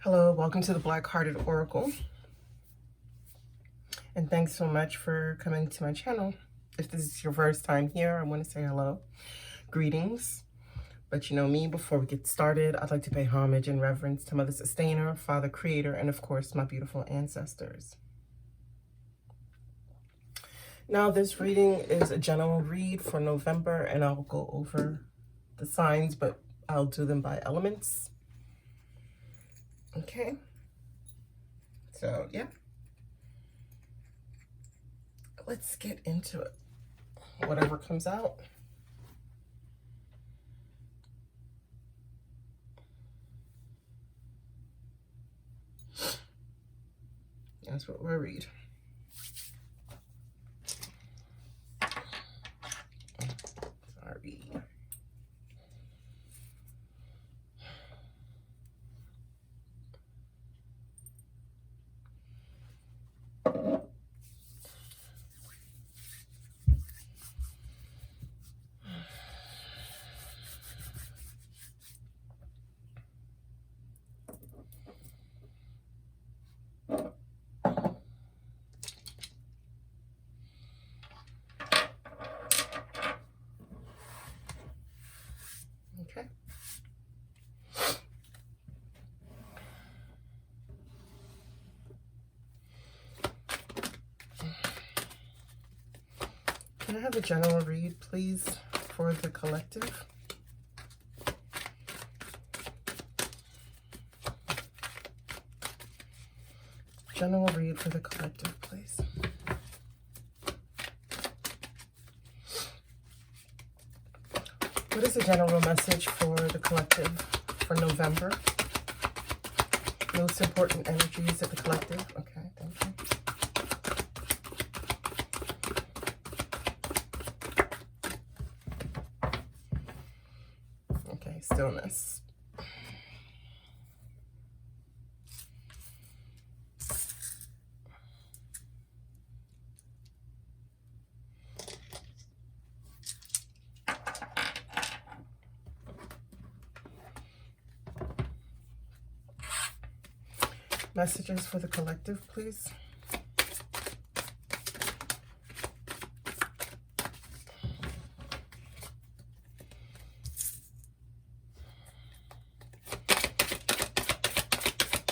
Hello, welcome to the Black Hearted Oracle, and thanks so much for coming to my channel. If this is your first time here, I want to say hello, greetings. But you know me, before we get started, I'd like to pay homage and reverence to Mother Sustainer, Father Creator, and of course, my beautiful ancestors. Now, this reading is a general read for November, and I'll go over the signs, but I'll do them by elements. Okay. So, yeah. Let's get into it. Whatever comes out. That's what we'll read. Sorry. Okay. Can I have a general read, please, for the collective? General read for the collective, please. What is the general message for the collective for November? Most important energies of the collective. Okay, thank you. Okay, stillness. Messages for the collective, please.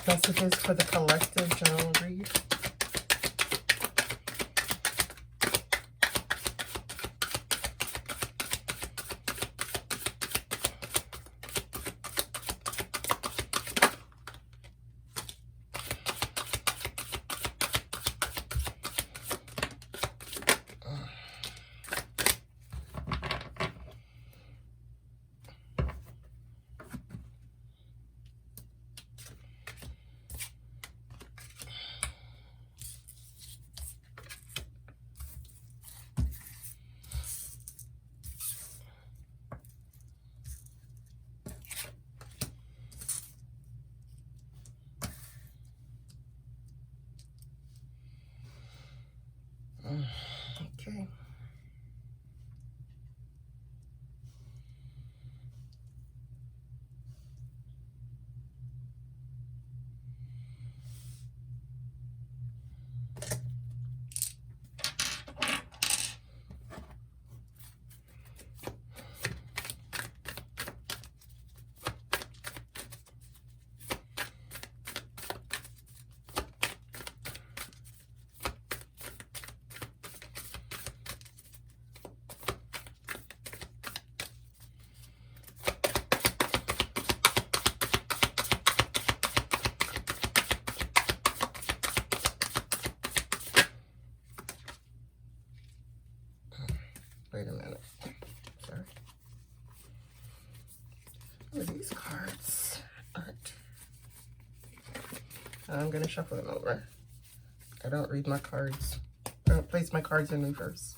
Messages for the collective general read. Okay. Wait a minute. Sorry. Oh, these cards aren't. I'm going to shuffle them over. I don't read my cards. I don't place my cards in reverse.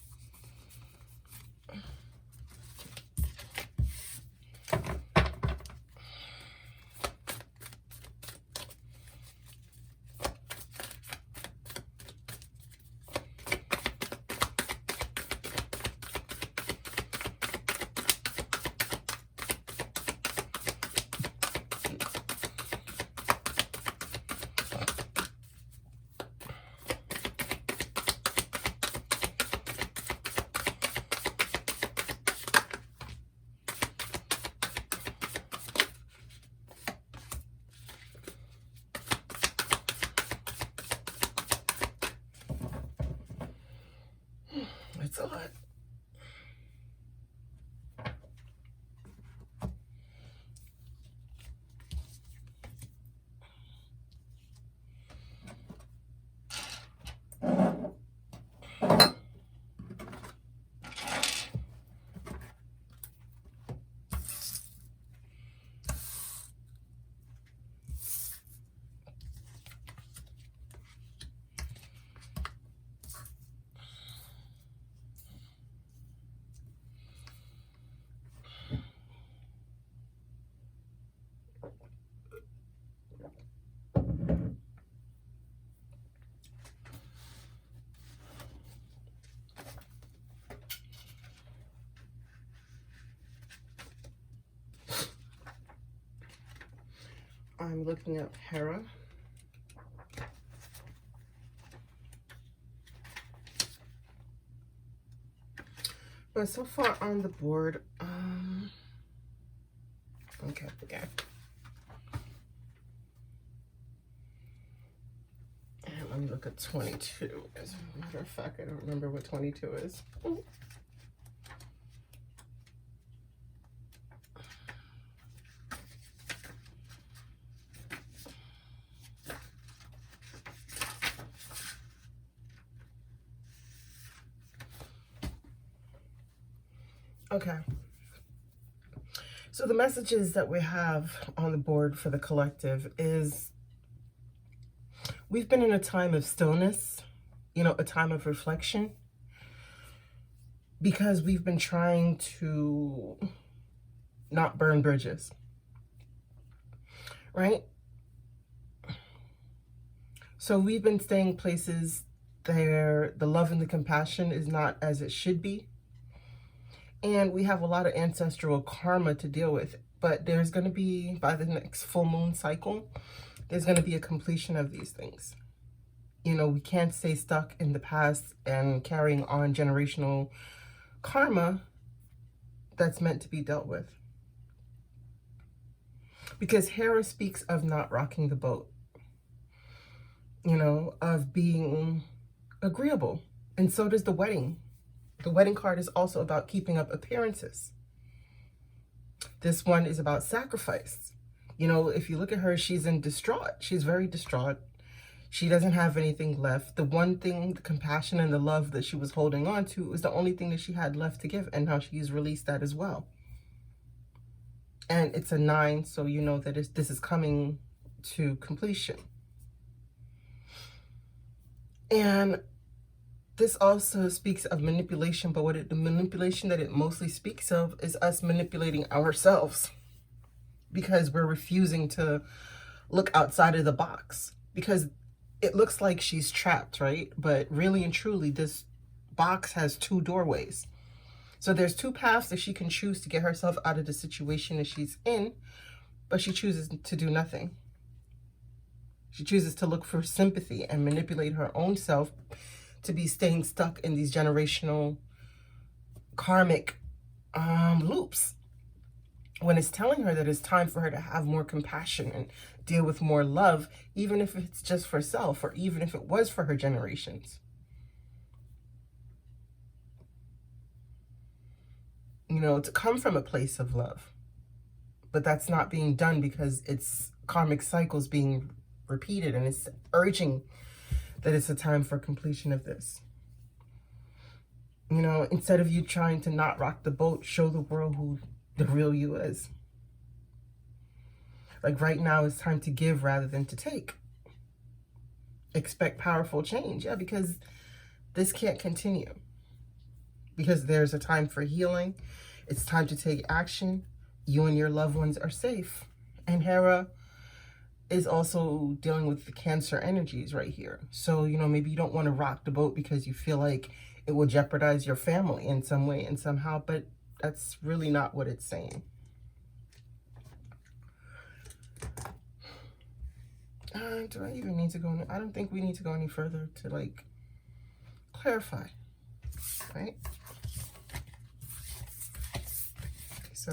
I'm looking up Hera. But so far on the board, okay. And let me look at 22. As a matter of fact, I don't remember what 22 is. Okay. So the messages that we have on the board for the collective is we've been in a time of stillness, you know, a time of reflection, because we've been trying to not burn bridges, right? So we've been staying places where the love and the compassion is not as it should be. And we have a lot of ancestral karma to deal with. But there's going to be, by the next full moon cycle, there's going to be a completion of these things. You know, we can't stay stuck in the past and carrying on generational karma that's meant to be dealt with. Because Hera speaks of not rocking the boat. You know, of being agreeable. And so does the wedding. The wedding card is also about keeping up appearances. This one is about sacrifice. You know, if you look at her, she's in distraught. She's very distraught. She doesn't have anything left. The one thing, the compassion and the love that she was holding on to was the only thing that she had left to give, and how she's released that as well. And it's a 9, so you know that this is coming to completion. And this also speaks of manipulation, but the manipulation that it mostly speaks of is us manipulating ourselves, because we're refusing to look outside of the box, because it looks like she's trapped, right? But really and truly, this box has 2 doorways. So there's 2 paths that she can choose to get herself out of the situation that she's in, but she chooses to do nothing. She chooses to look for sympathy and manipulate her own self to be staying stuck in these generational karmic loops, when it's telling her that it's time for her to have more compassion and deal with more love, even if it's just for self, or even if it was for her generations. You know, to come from a place of love. But that's not being done because it's karmic cycles being repeated, and it's urging that it's a time for completion of this. You know, instead of you trying to not rock the boat, show the world who the real you is. Like right now, it's time to give rather than to take. Expect powerful change, yeah, because this can't continue. Because there's a time for healing. It's time to take action. You and your loved ones are safe. And Hera is also dealing with the Cancer energies right here. So, you know, maybe you don't want to rock the boat because you feel like it will jeopardize your family in some way and somehow, but that's really not what it's saying. Do I even need to go? I don't think we need to go any further to like clarify, right? So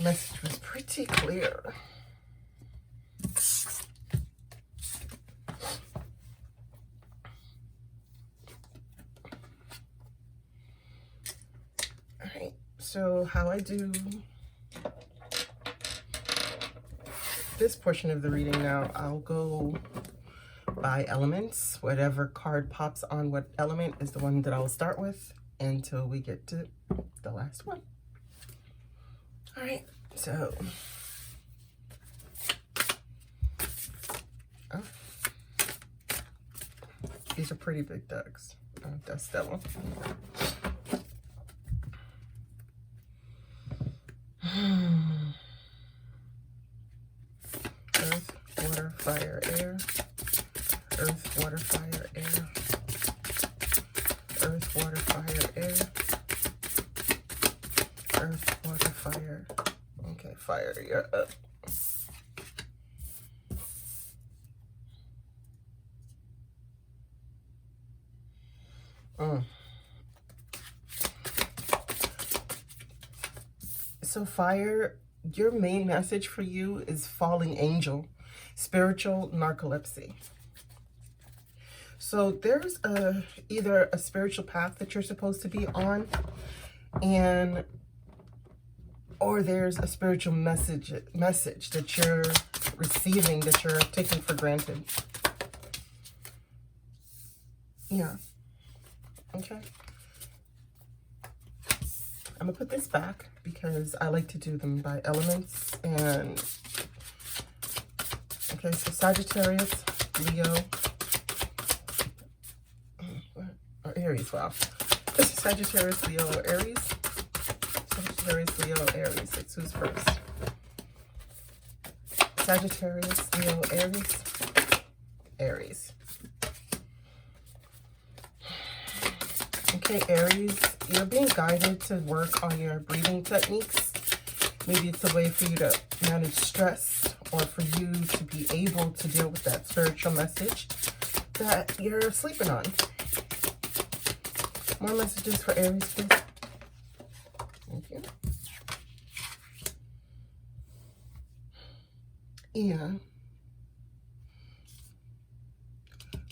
message was pretty clear. All right, so how I do this portion of the reading now, I'll go by elements. Whatever card pops on what element is the one that I'll start with until we get to the last one. All right, so these are pretty big ducks. That's that one. Earth, water, fire, air. Earth, water, fire, air. Earth, water, fire, air. Earth, water, fire. Okay, fire, you're up. So fire, your main message for you is falling angel, spiritual narcolepsy. So there's either a spiritual path that you're supposed to be on, or there's a spiritual message that you're receiving that you're taking for granted. Yeah. Okay. I'm gonna put this back because I like to do them by elements. And okay, so Sagittarius, Leo, or Aries. Wow. This is Sagittarius, Leo, or Aries. Sagittarius, Leo, Aries. It's who's first. Sagittarius, Leo, Aries. Aries. Okay, Aries, you're being guided to work on your breathing techniques. Maybe it's a way for you to manage stress, or for you to be able to deal with that spiritual message that you're sleeping on. More messages for Aries, please. Thank you. Yeah.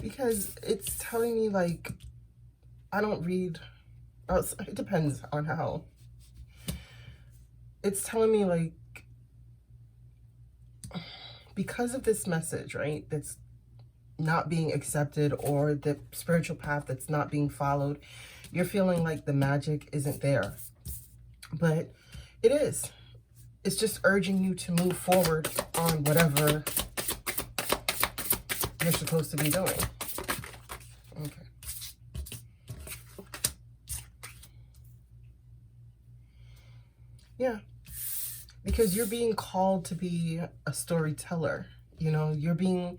Because it's telling me, like, I don't read, it depends on how. It's telling me, like, because of this message, right, that's not being accepted, or the spiritual path that's not being followed, you're feeling like the magic isn't there. But it is. It's just urging you to move forward on whatever you're supposed to be doing. Okay. Yeah. Because you're being called to be a storyteller. You know, you're being,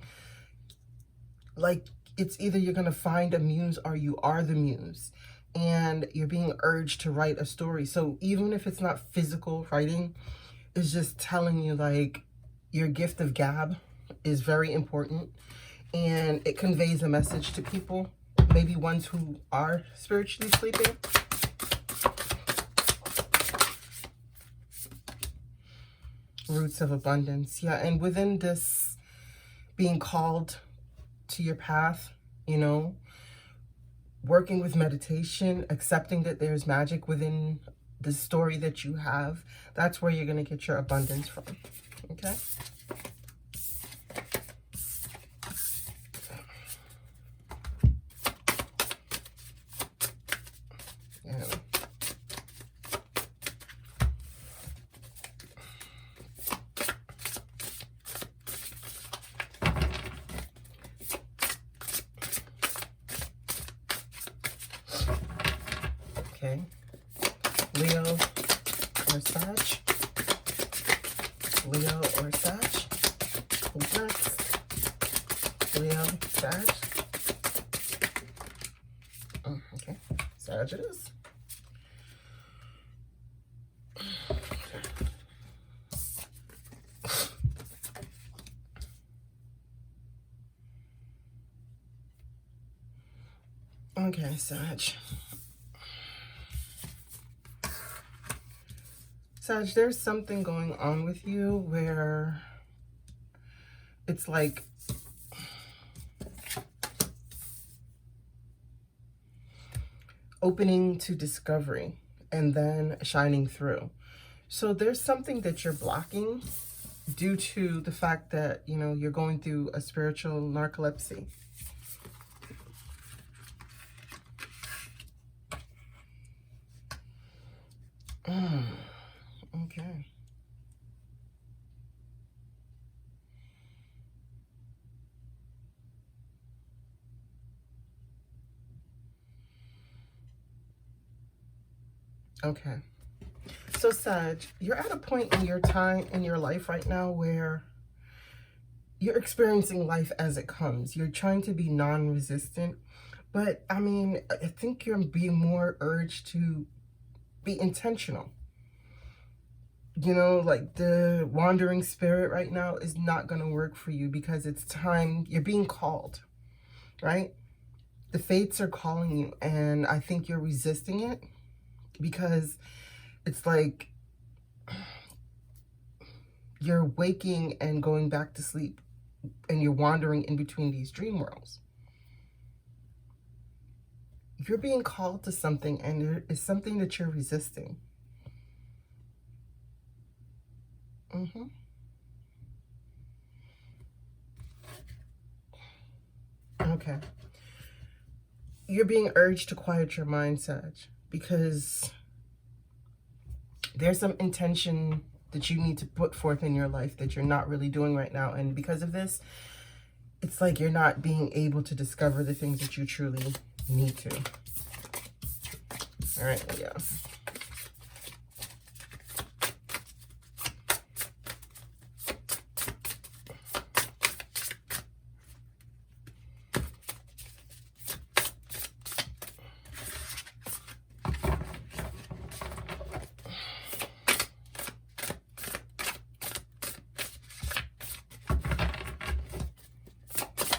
like, it's either you're going to find a muse or you are the muse. And you're being urged to write a story. So even if it's not physical writing, it's just telling you, like, your gift of gab is very important. And it conveys a message to people, maybe ones who are spiritually sleeping. Roots of abundance. Yeah, and within this being called to your path, you know, working with meditation, accepting that there's magic within the story that you have, that's where you're going to get your abundance from. Okay? Yeah. Okay. Leo or Sag. Leo or Sag. Who's next? Leo, Sag. Oh, okay. Sag it is. Okay, Sag. Sag, there's something going on with you where it's like opening to discovery and then shining through. So there's something that you're blocking due to the fact that, you know, you're going through a spiritual narcolepsy. Okay. Okay. So Sag, you're at a point in your time, in your life right now, where you're experiencing life as it comes. You're trying to be non-resistant, but I mean, I think you're being more urged to be intentional. you know, like the wandering spirit right now is not going to work for you, because it's time. You're being called, right? The fates are calling you, and I think you're resisting it because it's like you're waking and going back to sleep, and you're wandering in between these dream worlds. You're being called to something, and it's something that you're resisting. Okay. You're being urged to quiet your mind, Sag, because there's some intention that you need to put forth in your life that you're not really doing right now. And because of this, it's like you're not being able to discover the things that you truly need to. All right, Leo.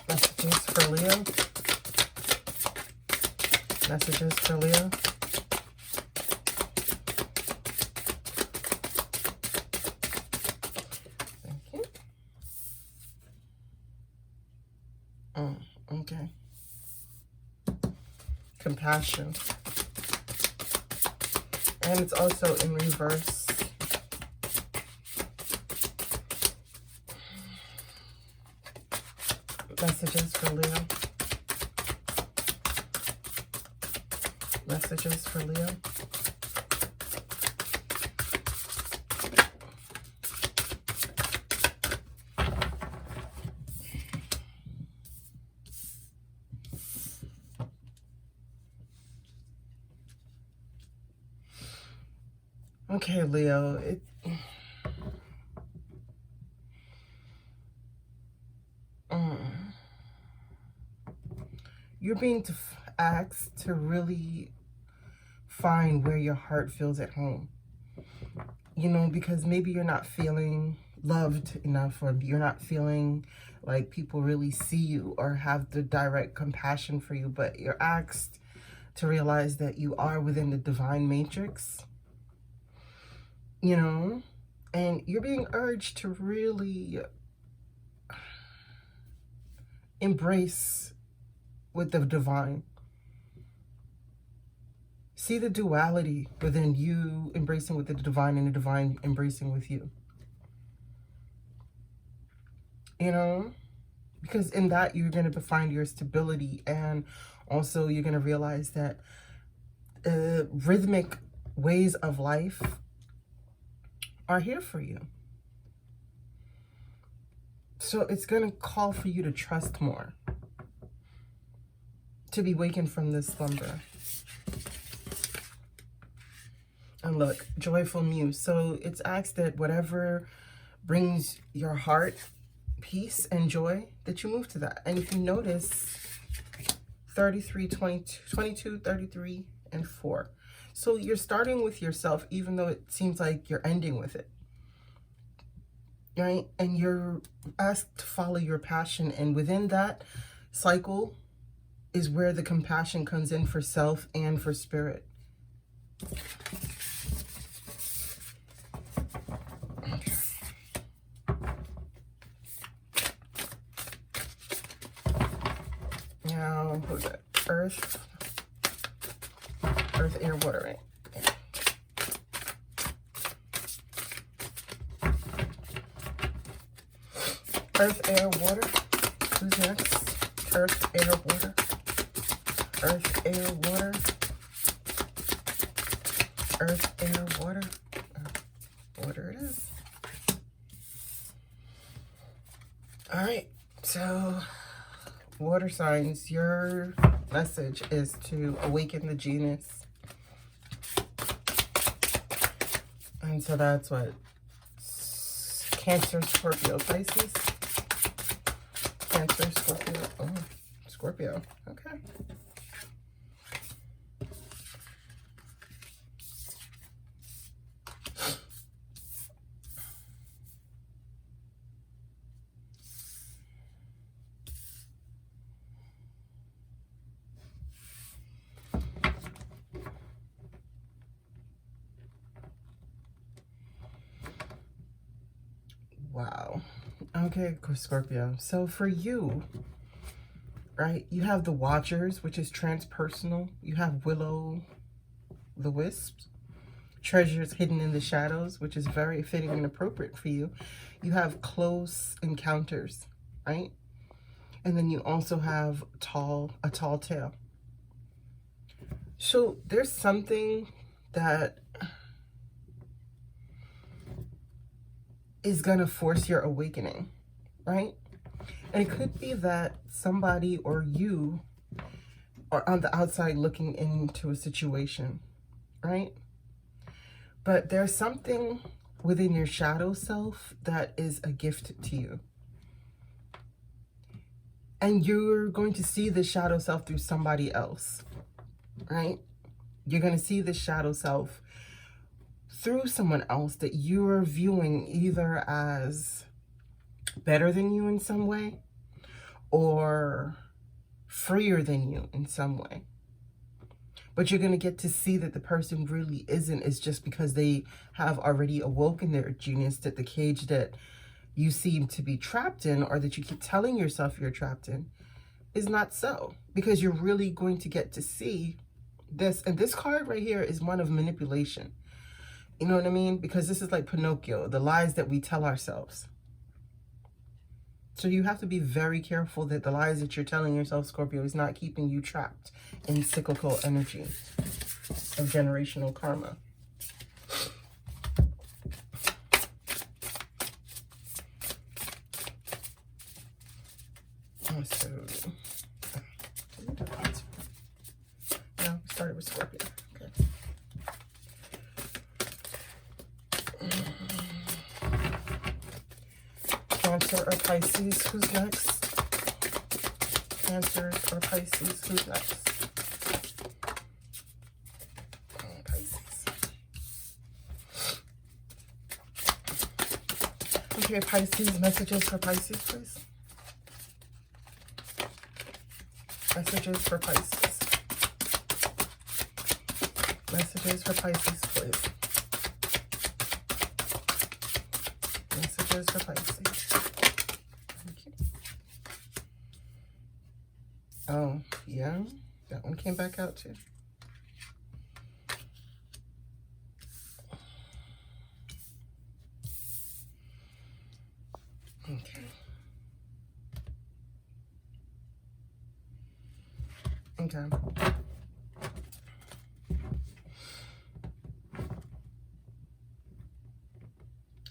Messages for Leo. Messages for Leo. Thank you. Okay. Compassion. And it's also in reverse. Messages for Leo. Messages for Leo. Okay, Leo. You're being asked to really find where your heart feels at home. You know, because maybe you're not feeling loved enough, or you're not feeling like people really see you or have the direct compassion for you, but you're asked to realize that you are within the divine matrix, you know, and you're being urged to really embrace with the divine. See the duality within you embracing with the divine and the divine embracing with you. You know, because in that you're going to find your stability, and also you're going to realize that rhythmic ways of life are here for you. So it's going to call for you to trust more, to be wakened from this slumber. And look, joyful muse. So it's asked that whatever brings your heart peace and joy, that you move to that. And if you notice, 33, 22, 33, and 4. So you're starting with yourself, even though it seems like you're ending with it. Right? And you're asked to follow your passion. And within that cycle is where the compassion comes in for self and for spirit. Okay. Now, who's that? Earth, air, water, right? Yeah. Earth, air, water. Who's next? Earth, air, water. Earth, air, water. Earth, air, water. Water it is. All right, so water signs, your message is to awaken the genius. And so that's what? Cancer, Scorpio, Pisces. Cancer, Scorpio. Oh, Scorpio. Okay. Wow. Okay, Scorpio. So for you, right, you have the Watchers, which is transpersonal. You have Willow the Wisp, treasures hidden in the shadows, which is very fitting and appropriate for you. You have Close Encounters, right? And then you also have a tall tale. So there's something that is going to force your awakening, right? And it could be that somebody or you are on the outside looking into a situation, right? But there's something within your shadow self that is a gift to you. And you're going to see the shadow self through somebody else, right? You're going to see the shadow self through someone else that you're viewing either as better than you in some way or freer than you in some way. But you're going to get to see that the person really isn't, is just because they have already awoken their genius, that the cage that you seem to be trapped in, or that you keep telling yourself you're trapped in, is not so. Because you're really going to get to see this. And this card right here is one of manipulation. You know what I mean? Because this is like Pinocchio, the lies that we tell ourselves. So you have to be very careful that the lies that you're telling yourself, Scorpio, is not keeping you trapped in cyclical energy of generational karma. So, no, we started with Scorpio. Okay. Cancer or Pisces, who's next? Cancer or Pisces, who's next? Pisces. Okay, Pisces, messages for Pisces, please. Messages for Pisces. Messages for Pisces, please. Messages for Pisces. Thank you. Oh, yeah. That one came back out too. Okay. Okay.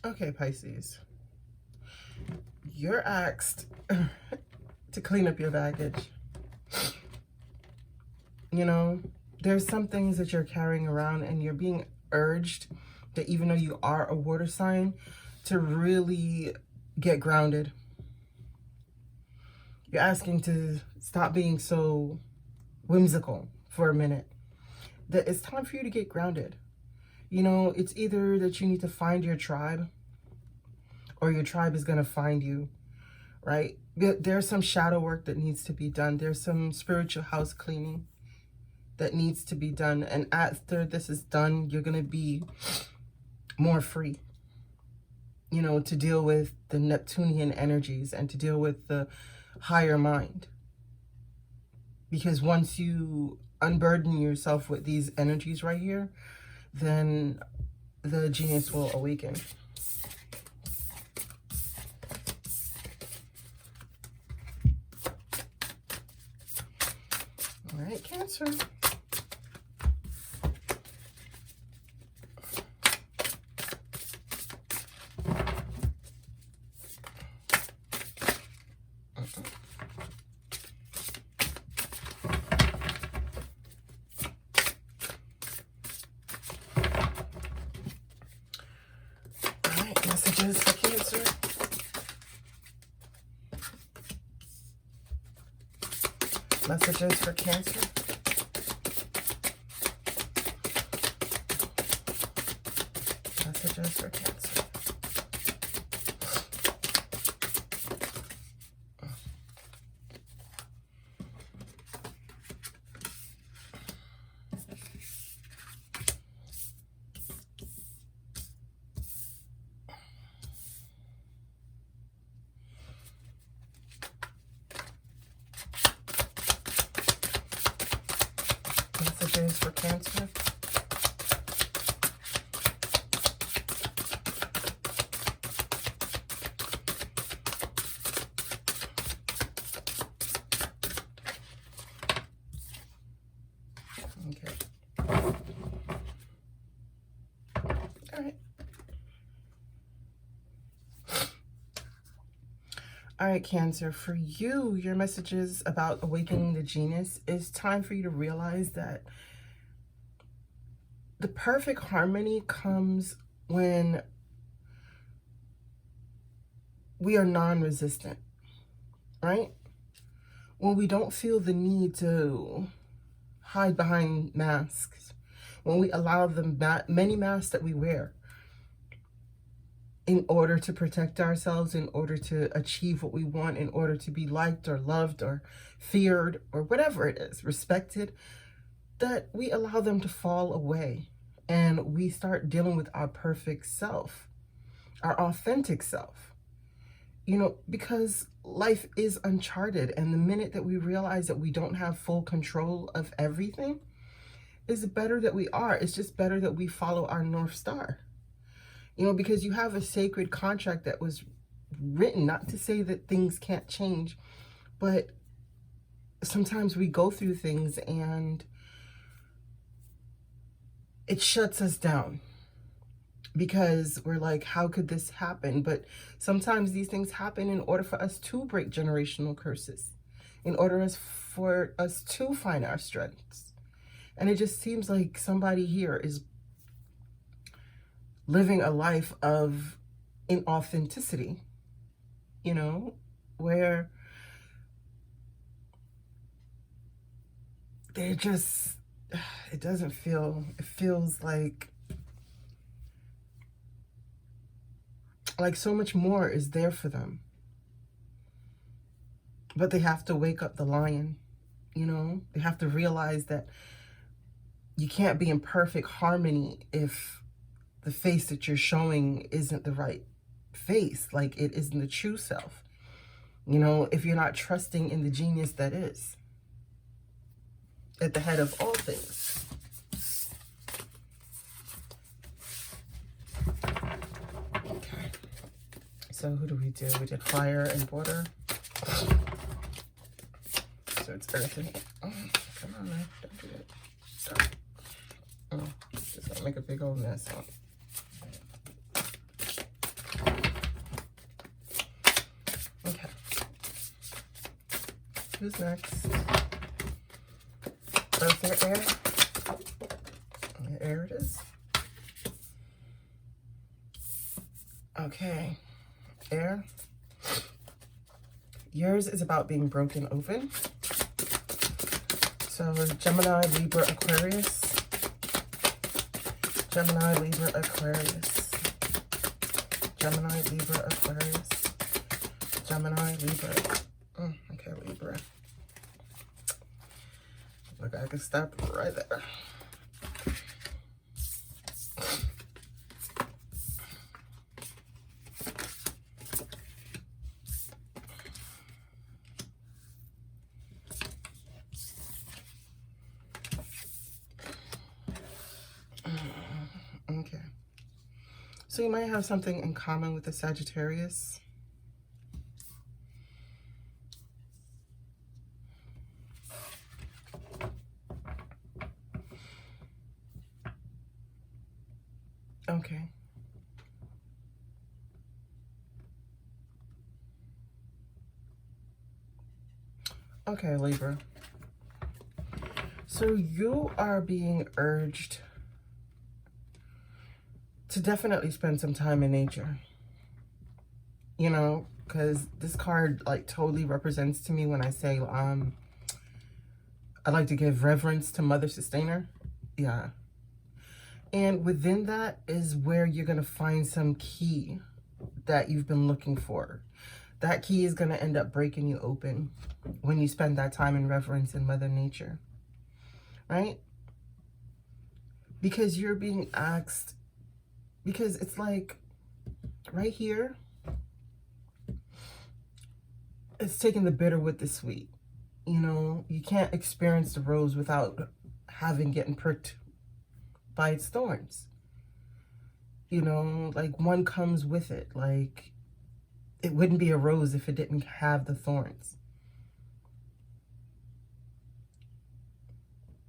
Okay, Pisces. You're asked to clean up your baggage. You know, there's some things that you're carrying around and you're being urged that even though you are a water sign, to really get grounded. You're asking to stop being so whimsical for a minute. That it's time for you to get grounded. You know, it's either that you need to find your tribe or your tribe is going to find you, right? There's some shadow work that needs to be done. There's some spiritual house cleaning that needs to be done. And after this is done, you're going to be more free, you know, to deal with the Neptunian energies and to deal with the higher mind. Because once you unburden yourself with these energies right here, then the genius will awaken. All right, Cancer. Messages for Cancer. Messages for Cancer. Messages for Cancer. readings for Cancer. Okay. All right. All right, Cancer, for you, your messages about awakening the genius is time for you to realize that the perfect harmony comes when we are non-resistant, right? When we don't feel the need to hide behind masks, when we allow the many masks that we wear in order to protect ourselves, in order to achieve what we want, in order to be liked or loved or feared or whatever it is, respected, that we allow them to fall away and we start dealing with our perfect self, our authentic self. You know, because life is uncharted, and the minute that we realize that we don't have full control of everything, it's better that we are. It's just better that we follow our North Star. You know, because you have a sacred contract that was written, not to say that things can't change, but sometimes we go through things and it shuts us down because we're like, how could this happen? But sometimes these things happen in order for us to break generational curses, in order for us to find our strengths. And it just seems like somebody here is living a life of inauthenticity, you know, where they're just, it doesn't feel, it feels like so much more is there for them. But they have to wake up the lion, you know, they have to realize that you can't be in perfect harmony if the face that you're showing isn't the right face, like it isn't the true self. You know, if you're not trusting in the genius that is at the head of all things. Okay. So who do? We did fire and water. So it's earth and oh, come on, man. Don't do that. Stop. Oh, just gonna make a big old mess, huh? Okay. Who's next? Earth or air? Air it is. Okay. Air. Yours is about being broken open. So Gemini, Libra, Aquarius. Gemini, Libra, Aquarius. Gemini, Libra, Aquarius. Gemini, Libra. Okay, Libra. Look, I can stop right there. Okay. So you might have something in common with the Sagittarius. Okay. Okay, Libra. So you are being urged to definitely spend some time in nature. You know, because this card like totally represents to me when I say I like to give reverence to Mother Sustainer. Yeah. And within that is where you're going to find some key that you've been looking for. That key is going to end up breaking you open when you spend that time in reverence in Mother Nature. Right? Because you're being asked, because it's like right here, it's taking the bitter with the sweet. You know, you can't experience the rose without getting pricked by its thorns. You know, like one comes with it. Like it wouldn't be a rose if it didn't have the thorns.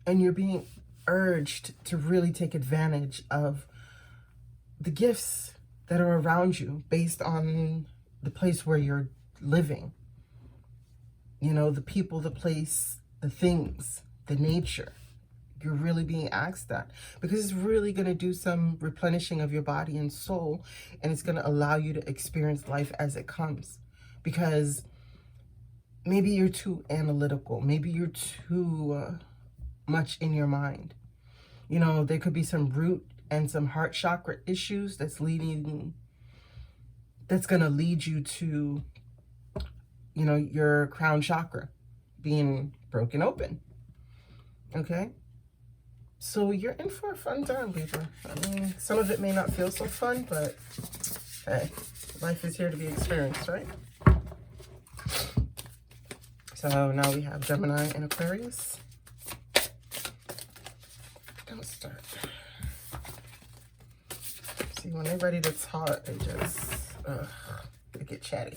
And you're being urged to really take advantage of the gifts that are around you based on the place where you're living. You know, the people, the place, the things, the nature. You're really being asked that because it's really going to do some replenishing of your body and soul, and it's going to allow you to experience life as it comes. Because maybe you're too analytical, maybe you're too much in your mind. You know, there could be some root and some heart chakra issues that's going to lead you to, you know, your crown chakra being broken open. Okay? So you're in for a fun time, Libra. I mean, some of it may not feel so fun, but hey, life is here to be experienced, right? So now we have Gemini and Aquarius. Don't start. See, when they're ready to talk, they get chatty.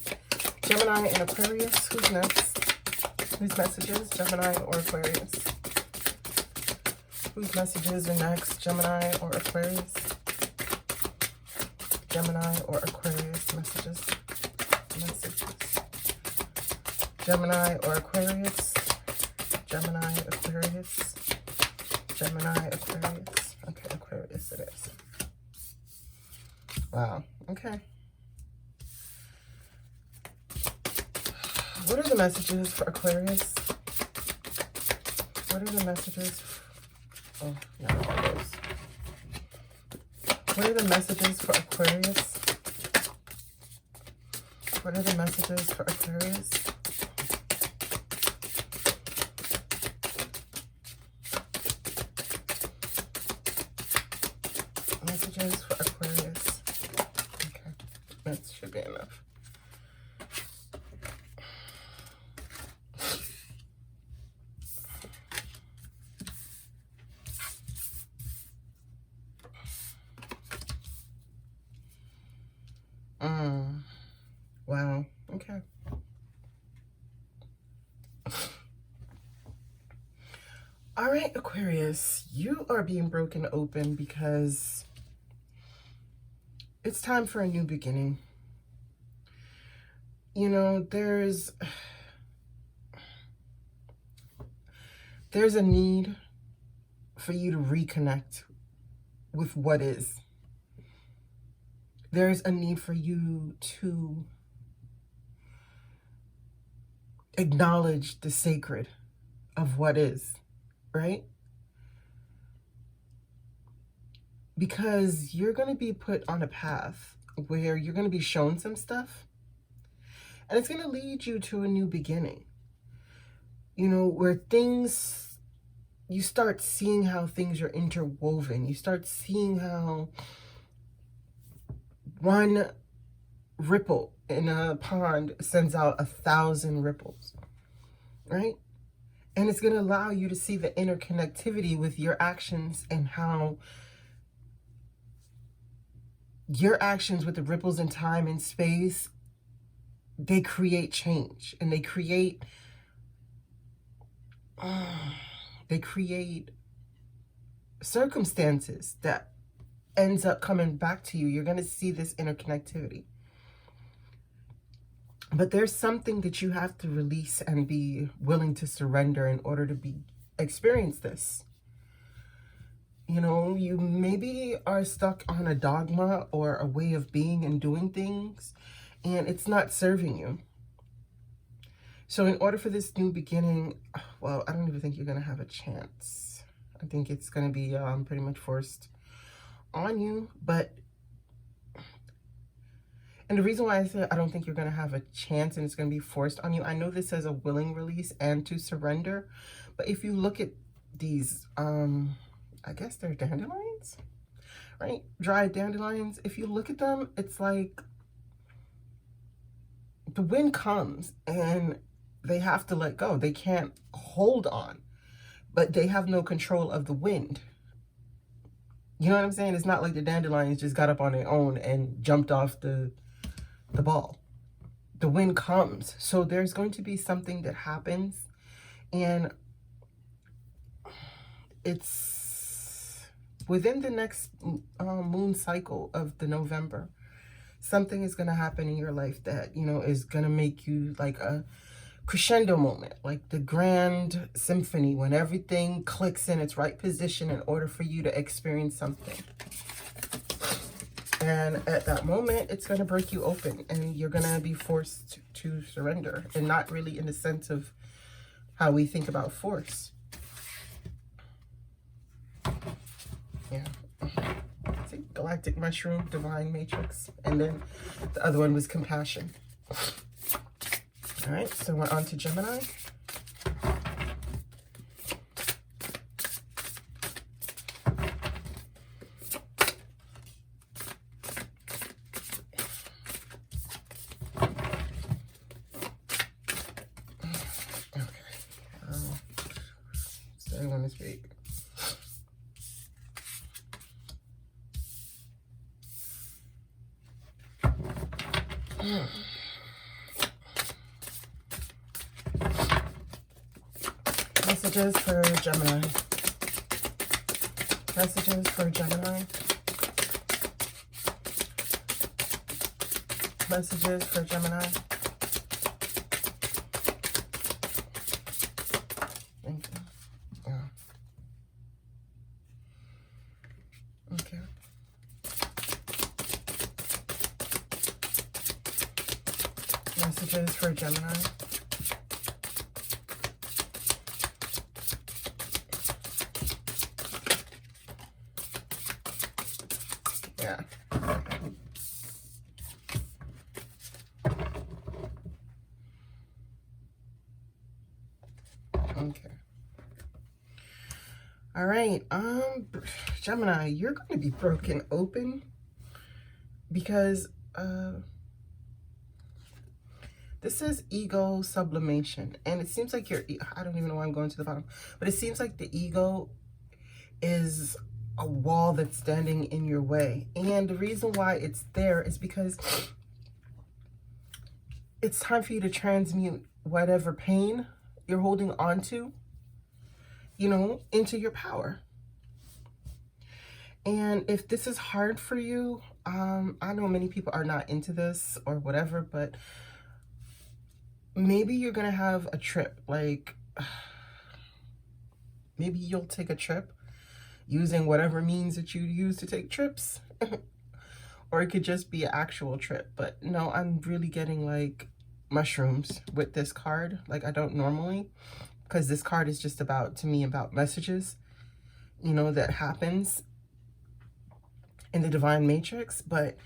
Gemini and Aquarius, who's next? Whose messages? Gemini or Aquarius? Whose messages are next? Gemini or Aquarius? Gemini or Aquarius messages? Gemini or Aquarius? Gemini, Aquarius? Gemini, Aquarius? Okay, Aquarius it is. Wow, okay. What are the messages for Aquarius? What are the messages? Oh, not all those. What are the messages for Aquarius? What are the messages for Aquarius? Messages for Aquarius. Okay, that should be enough. Wow. Okay. All right, Aquarius, you are being broken open because it's time for a new beginning. You know, there's a need for you to reconnect with what is. There's a need for you to acknowledge the sacred of what is, right? Because you're going to be put on a path where you're going to be shown some stuff, and it's going to lead you to a new beginning. You know, where you start seeing how things are interwoven. You start seeing how one ripple in a pond sends out 1,000 ripples, right? And it's going to allow you to see the interconnectivity with your actions and how your actions with the ripples in time and space, they create change, and they create circumstances that ends up coming back to you. You're going to see this interconnectivity. But there's something that you have to release and be willing to surrender in order to experience this. You know, you maybe are stuck on a dogma or a way of being and doing things, and it's not serving you. So in order for this new beginning, well, I don't even think you're going to have a chance. I think it's going to be pretty much forced on you. And the reason why I said I don't think you're going to have a chance and it's going to be forced on you, I know this says a willing release and to surrender, but if you look at these, I guess they're dandelions, right? Dried dandelions. If you look at them, it's like the wind comes and they have to let go. They can't hold on but they have no control of the wind. You know what I'm saying? It's not like the dandelions just got up on their own and jumped off the ball. The wind comes. So there's going to be something that happens, and it's within the next moon cycle of the November. Something is going to happen in your life that, you know, is going to make you like a crescendo moment, like the grand symphony, when everything clicks in its right position in order for you to experience something. And at that moment, it's going to break you open, and you're going to be forced to surrender, and not really in the sense of how we think about force. Yeah. See, galactic mushroom, divine matrix, and then the other one was compassion. All right, so we're on to Gemini. On this week. Messages for Gemini. Messages for Gemini. Messages for Gemini. Thank you. Okay. Messages for Gemini. Yeah. Okay. All right, Gemini, you're going to be broken open because this is ego sublimation, and it seems like I don't even know why I'm going to the bottom, but it seems like the ego is a wall that's standing in your way. And the reason why it's there is because it's time for you to transmute whatever pain you're holding on to, you know, into your power. And if this is hard for you, I know many people are not into this or whatever, but maybe you're gonna have a trip, like maybe you'll take a trip using whatever means that you use to take trips. Or it could just be an actual trip. But no, I'm really getting like mushrooms with this card, like I don't normally, because this card is just about, to me, about messages, you know, that happens in the divine matrix. But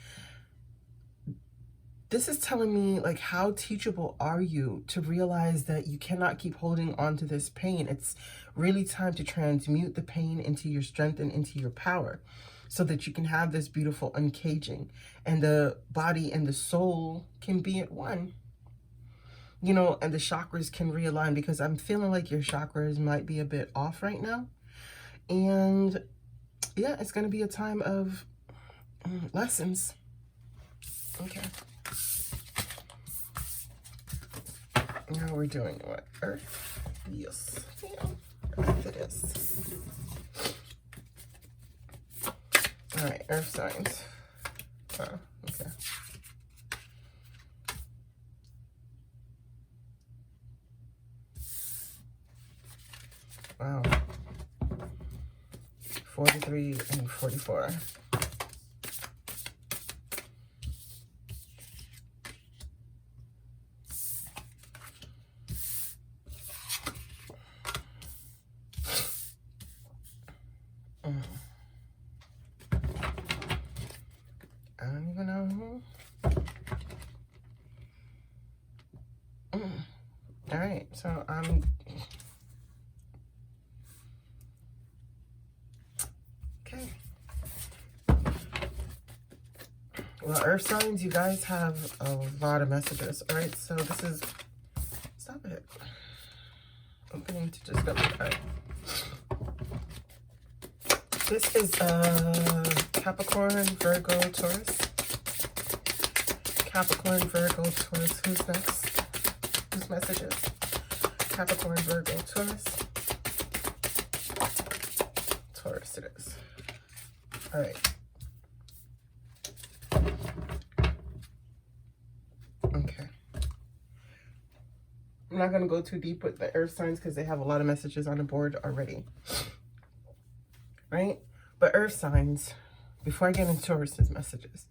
this is telling me, like, how teachable are you to realize that you cannot keep holding on to this pain? It's really time to transmute the pain into your strength and into your power, so that you can have this beautiful uncaging, and the body and the soul can be at one, you know, and the chakras can realign, because I'm feeling like your chakras might be a bit off right now. And yeah, it's going to be a time of lessons. Okay. Now we're doing what? Earth? Yes. Yeah. Earth it is. All right, earth signs. Oh, okay. Wow. 43 and 44. I don't even know. All right, so okay. Well, earth signs, you guys have a lot of messages. All right, so this is, stop it. Opening to discover that. This is Capricorn, Virgo, Taurus. Capricorn, Virgo, Taurus. Who's next? Whose messages? Capricorn, Virgo, Taurus. Taurus it is. All right. Okay. I'm not going to go too deep with the earth signs because they have a lot of messages on the board already. Right? But earth signs, before I get into Taurus's messages,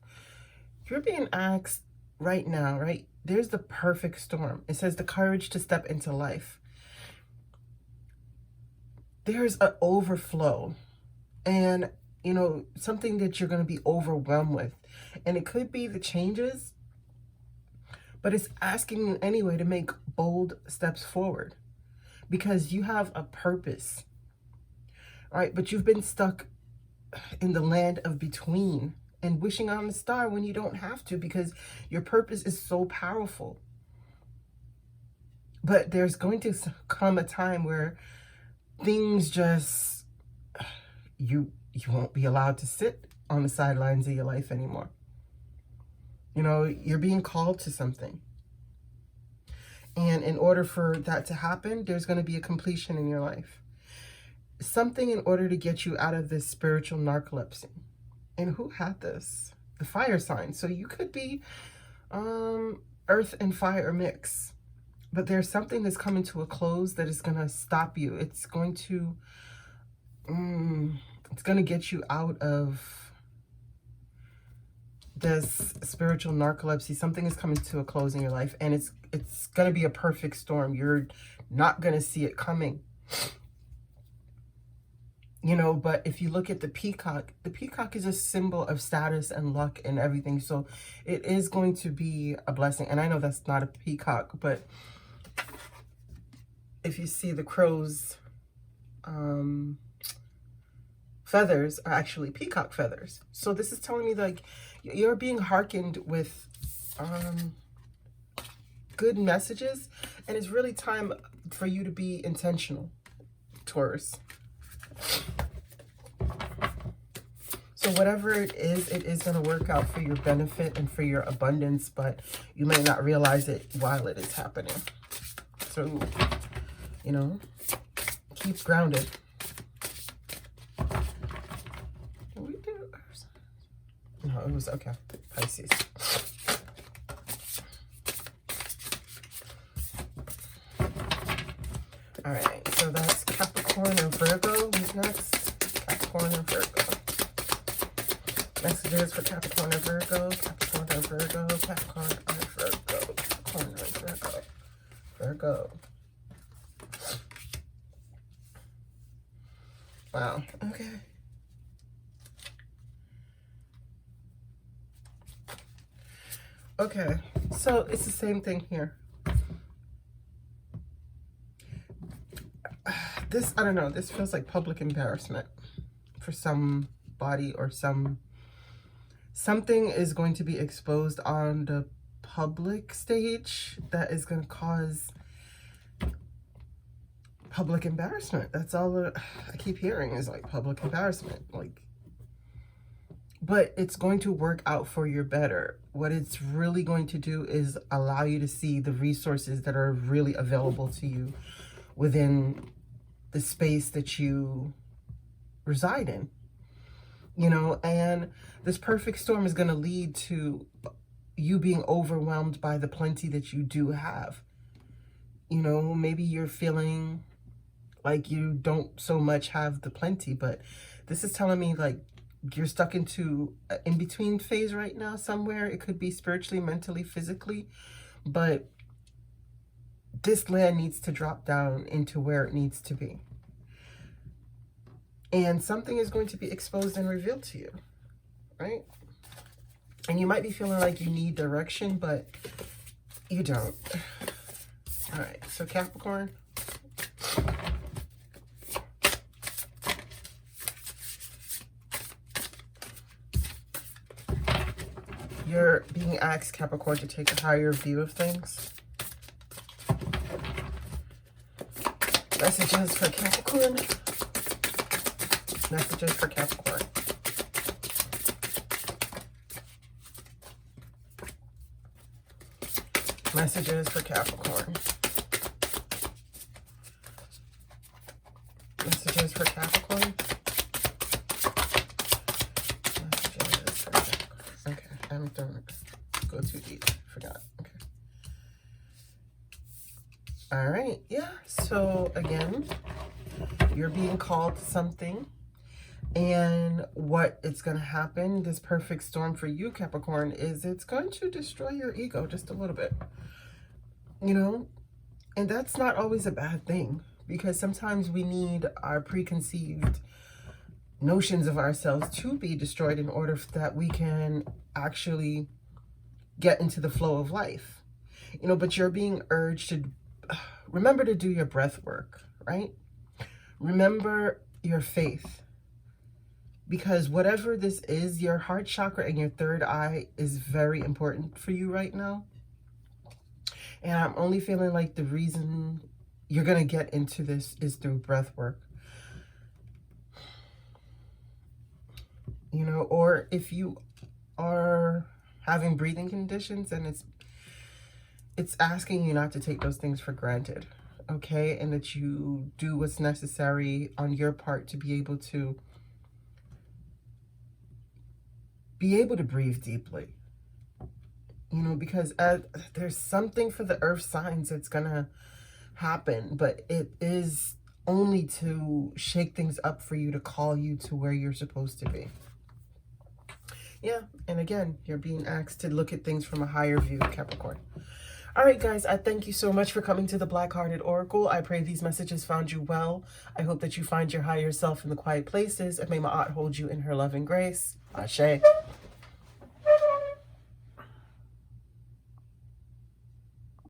you're being asked right now, right? There's the perfect storm. It says the courage to step into life. There's an overflow and, you know, something that you're going to be overwhelmed with. And it could be the changes, but it's asking you anyway to make bold steps forward because you have a purpose, right? But you've been stuck in the land of between and wishing on a star when you don't have to because your purpose is so powerful. But there's going to come a time where things just, you won't be allowed to sit on the sidelines of your life anymore. You know, you're being called to something. And in order for that to happen, there's going to be a completion in your life. Something in order to get you out of this spiritual narcolepsy. And who had this? The fire sign. So you could be earth and fire mix. But there's something that's coming to a close that is going to stop you. It's going to get you out of this spiritual narcolepsy. Something is coming to a close in your life, and it's going to be a perfect storm. You're not going to see it coming. You know, but if you look at the peacock is a symbol of status and luck and everything. So it is going to be a blessing. And I know that's not a peacock, but if you see the crow's feathers are actually peacock feathers. So this is telling me like you're being hearkened with good messages, and it's really time for you to be intentional, Taurus. So whatever it is going to work out for your benefit and for your abundance, but you may not realize it while it is happening. So, you know, keep grounded. Did we do ours? No, it was okay. Pisces. All right, so that's Capricorn and Virgo. Who's next? Capricorn and Virgo. Messages for Capricorn and Virgo. Capricorn and Virgo. Capricorn and Virgo. Capricorn and Virgo. Virgo. Wow. Okay. Okay. So it's the same thing here. This, I don't know, this feels like public embarrassment for somebody or something is going to be exposed on the public stage that is going to cause public embarrassment. That's all I keep hearing is like public embarrassment. Like, but it's going to work out for your better. What it's really going to do is allow you to see the resources that are really available to you within the space that you reside in, you know, and this perfect storm is going to lead to you being overwhelmed by the plenty that you do have. You know, maybe you're feeling like you don't so much have the plenty, but this is telling me like you're stuck into an in-between phase right now somewhere. It could be spiritually, mentally, physically, but this land needs to drop down into where it needs to be. And something is going to be exposed and revealed to you, right? And you might be feeling like you need direction, but you don't. All right, so Capricorn. You're being asked, Capricorn, to take a higher view of things. Messages for Capricorn. Messages for Capricorn. Messages for Capricorn. Messages for Capricorn. Messages for Capricorn. Okay, I'm don't go too deep. Forgot. Okay. All right. Yeah. So again, you're being called to something. And what it's going to happen, this perfect storm for you, Capricorn, is it's going to destroy your ego just a little bit. You know, and that's not always a bad thing, because sometimes we need our preconceived notions of ourselves to be destroyed in order that we can actually get into the flow of life. You know, but you're being urged to remember to do your breath work, right? Remember your faith. Because whatever this is, your heart chakra and your third eye is very important for you right now. And I'm only feeling like the reason you're going to get into this is through breath work. You know, or if you are having breathing conditions, and it's asking you not to take those things for granted, okay? And that you do what's necessary on your part to be able to breathe deeply. You know, because there's something for the earth signs that's gonna happen, but it is only to shake things up for you, to call you to where you're supposed to be. Yeah, and again, you're being asked to look at things from a higher view, Capricorn. All right, guys, I thank you so much for coming to the Black-Hearted Oracle. I pray these messages found you well. I hope that you find your higher self in the quiet places, and may Ma'at hold you in her love and grace. Ashe.